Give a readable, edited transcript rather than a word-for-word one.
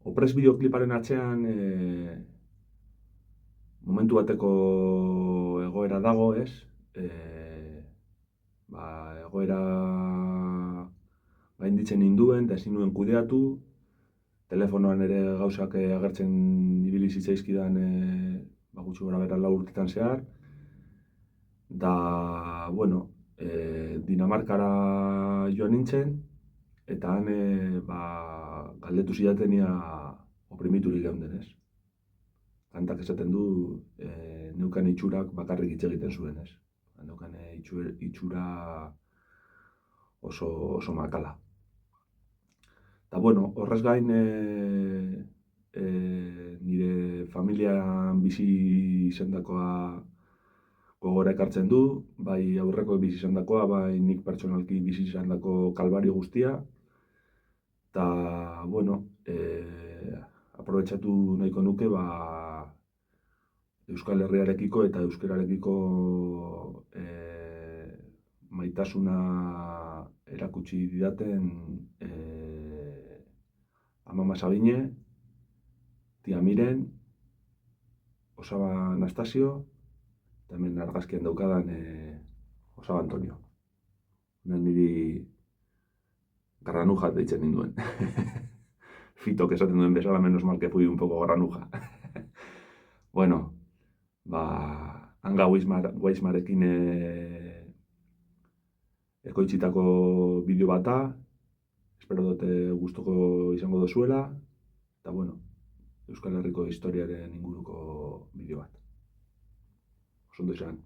Oprez bideokliparen atzean momentu bateko egoera dago, ez? Egoera gainditzen ninduen, eta ezin nuen kudeatu, telefonoan ere gauzak agertzen ibili zitzaizkidan gutxi gora bera 4 urtetan zehar. Da, bueno, Dinamarkara joan nintzen, eta han galdetu zidaten ia oprimiturik geunden, ez? Kantak esaten du, neukan itxurak bakarrik hitz egiten zuen, ez? Neukan itxura oso makala. Eta, bueno, horrez gain nire familian bizi izendakoa gogora ekartzen du, bai aurreko bizi izandakoa, bai nik pertsonalki bizi izandako kalbario guztia. Eta, bueno, aprobetxatu nahiko nuke, Euskal Herriarekiko eta euskerarekiko maitasuna erakutsi didaten Amama Sabine, Tia Miren, Osaba Anastasio, eta hemen argazkian daukadan Osaba Antonio. Niri Garranuja deitzen ninduen. Fitok esaten duen bezala, menos mal que fui un poco granuja. Bueno, Anga Weismarekin ekoitzitako bideo bata, espero dute gustuko izango dozuela, eta bueno, Euskal Herriko historiaren inguruko bideo bat. Oso ondo izan.